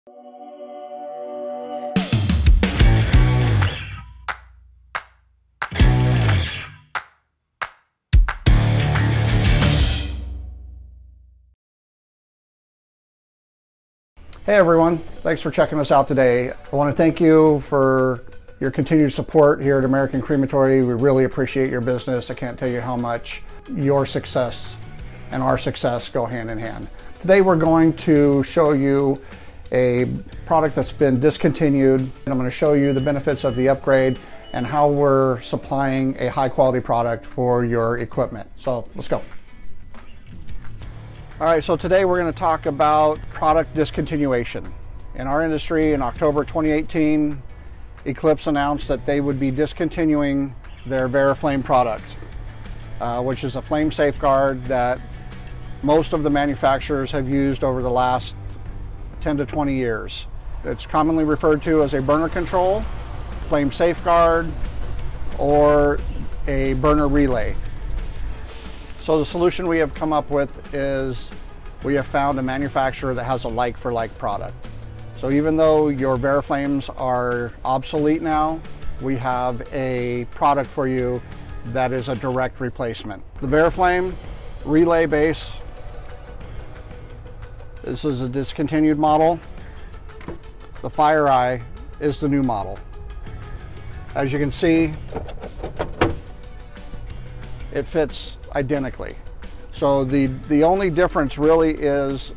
Hey everyone, thanks for checking us out today. I want to thank you for your continued support here at American Crematory. We really appreciate your business. I can't tell you how much your success and our success go hand in hand. Today we're going to show you a product that's been discontinued. And I'm going to show you the benefits of the upgrade and how we're supplying a high quality product for your equipment. So let's go. All right, so today we're going to talk about product discontinuation. In our industry, in October 2018, Eclipse announced that they would be discontinuing their Veri-Flame product, which is a flame safeguard that most of the manufacturers have used over the last 10 to 20 years. It's commonly referred to as a burner control, flame safeguard, or a burner relay. So the solution we have come up with is we have found a manufacturer that has a like-for-like product. So even though your Veri-Flames are obsolete now, we have a product for you that is a direct replacement. The Veri-Flame relay base, this is a discontinued model. The FireEye is the new model. As you can see, it fits identically. So the only difference really is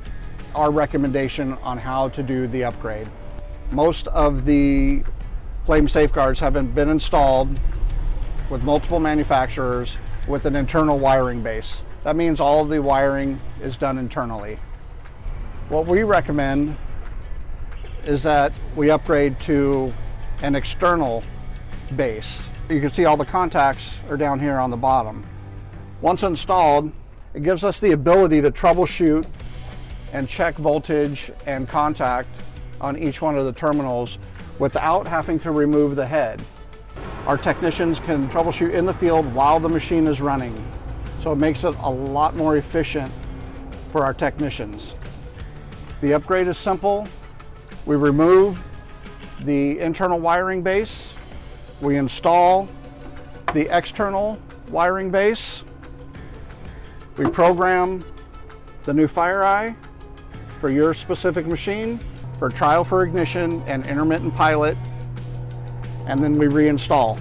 our recommendation on how to do the upgrade. Most of the flame safeguards have been installed with multiple manufacturers with an internal wiring base. That means all of the wiring is done internally. What we recommend is that we upgrade to an external base. You can see all the contacts are down here on the bottom. Once installed, it gives us the ability to troubleshoot and check voltage and contact on each one of the terminals without having to remove the head. Our technicians can troubleshoot in the field while the machine is running. So it makes it a lot more efficient for our technicians. The upgrade is simple. We remove the internal wiring base. We install the external wiring base. We program the new FireEye for your specific machine for trial for ignition and intermittent pilot, and then we reinstall.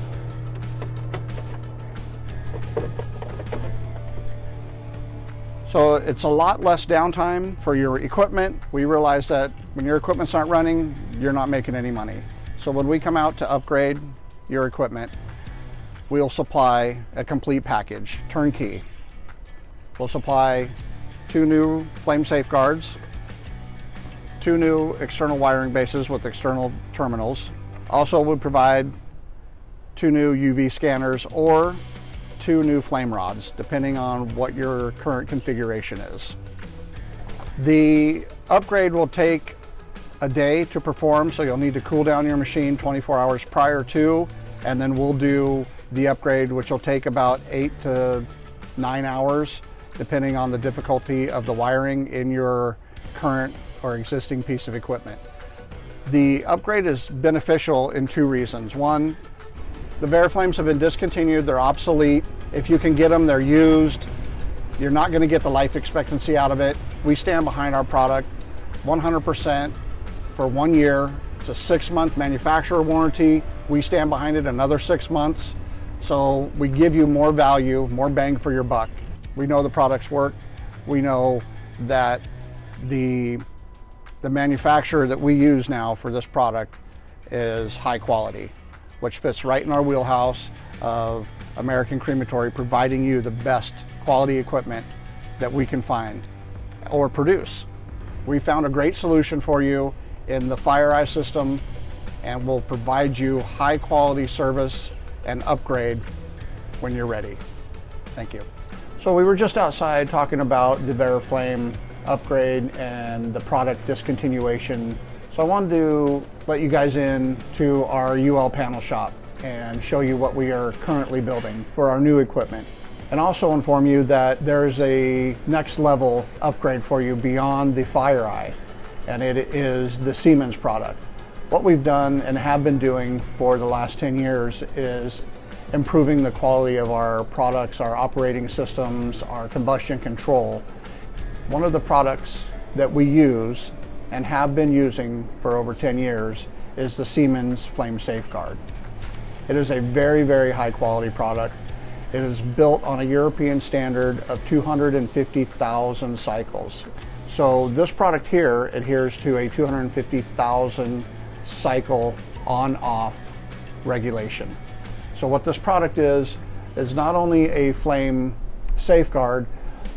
So it's a lot less downtime for your equipment. We realize that when your equipment's not running, you're not making any money. So when we come out to upgrade your equipment, we'll supply a complete package, turnkey. We'll supply 2 new flame safeguards, 2 new external wiring bases with external terminals. Also would provide 2 new UV scanners or 2 new flame rods, depending on what your current configuration is. The upgrade will take a day to perform, so you'll need to cool down your machine 24 hours prior to, and then we'll do the upgrade, which will take about 8 to 9 hours, depending on the difficulty of the wiring in your current or existing piece of equipment. The upgrade is beneficial in 2 reasons. One, the Veri-Flames have been discontinued, they're obsolete. If you can get them, they're used. You're not going to get the life expectancy out of it. We stand behind our product 100% for 1 year. It's a 6-month manufacturer warranty. We stand behind it another 6 months. So we give you more value, more bang for your buck. We know the products work. We know that the manufacturer that we use now for this product is high quality, which fits right in our wheelhouse of American Crematory, providing you the best quality equipment that we can find or produce. We found a great solution for you in the FireEye system, and we'll provide you high quality service and upgrade when you're ready. Thank you. So we were just outside talking about the Veri-Flame upgrade and the product discontinuation. So I wanted to let you guys in to our UL panel shop and show you what we are currently building for our new equipment. And also inform you that there's a next level upgrade for you beyond the FireEye. and it is the Siemens product. What we've done and have been doing for the last 10 years is improving the quality of our products, our operating systems, our combustion control. One of the products that we use and have been using for over 10 years is the Siemens Flame Safeguard. It is a very, very high quality product. It is built on a European standard of 250,000 cycles. So this product here adheres to a 250,000 cycle on-off regulation. So what this product is not only a flame safeguard,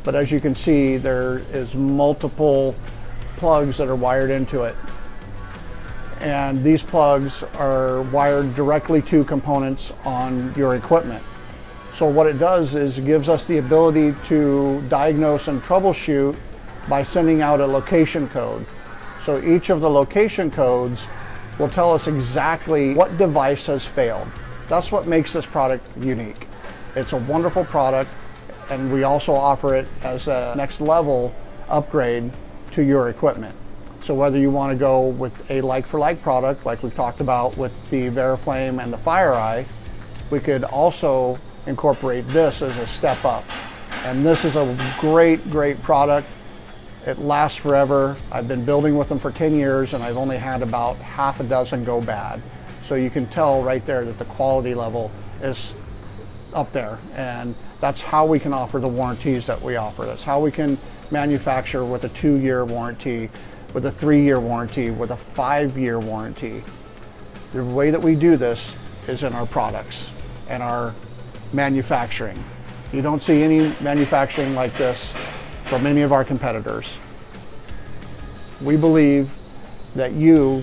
but as you can see, there is multiple plugs that are wired into it. And these plugs are wired directly to components on your equipment. So what it does is it gives us the ability to diagnose and troubleshoot by sending out a location code. So each of the location codes will tell us exactly what device has failed. That's what makes this product unique. It's a wonderful product, and we also offer it as a next level upgrade to your equipment. So whether you want to go with a like-for-like product, like we talked about with the Veri-Flame and the FireEye, we could also incorporate this as a step up. And this is a great, great product. It lasts forever. I've been building with them for 10 years, and I've only had about half a dozen go bad. So you can tell right there that the quality level is up there. And that's how we can offer the warranties that we offer. That's how we can manufacture with a 2-year warranty, with a 3-year warranty, with a 5-year warranty. The way that we do this is in our products and our manufacturing. You don't see any manufacturing like this from any of our competitors. We believe that you,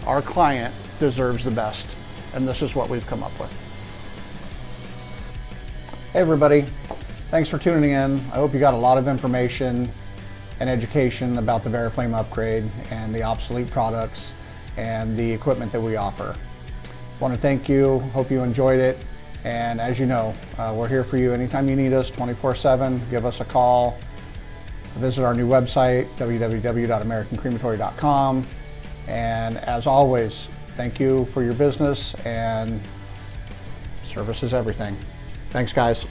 our client, deserves the best, and this is what we've come up with. Hey everybody, thanks for tuning in. I hope you got a lot of information and education about the Veri-Flame upgrade and the obsolete products and the equipment that we offer. I want to thank you, hope you enjoyed it, and as you know, we're here for you anytime you need us, 24/7. Give us a call, visit our new website, www.americancrematory.com, and as always, thank you for your business, and service is everything. Thanks guys.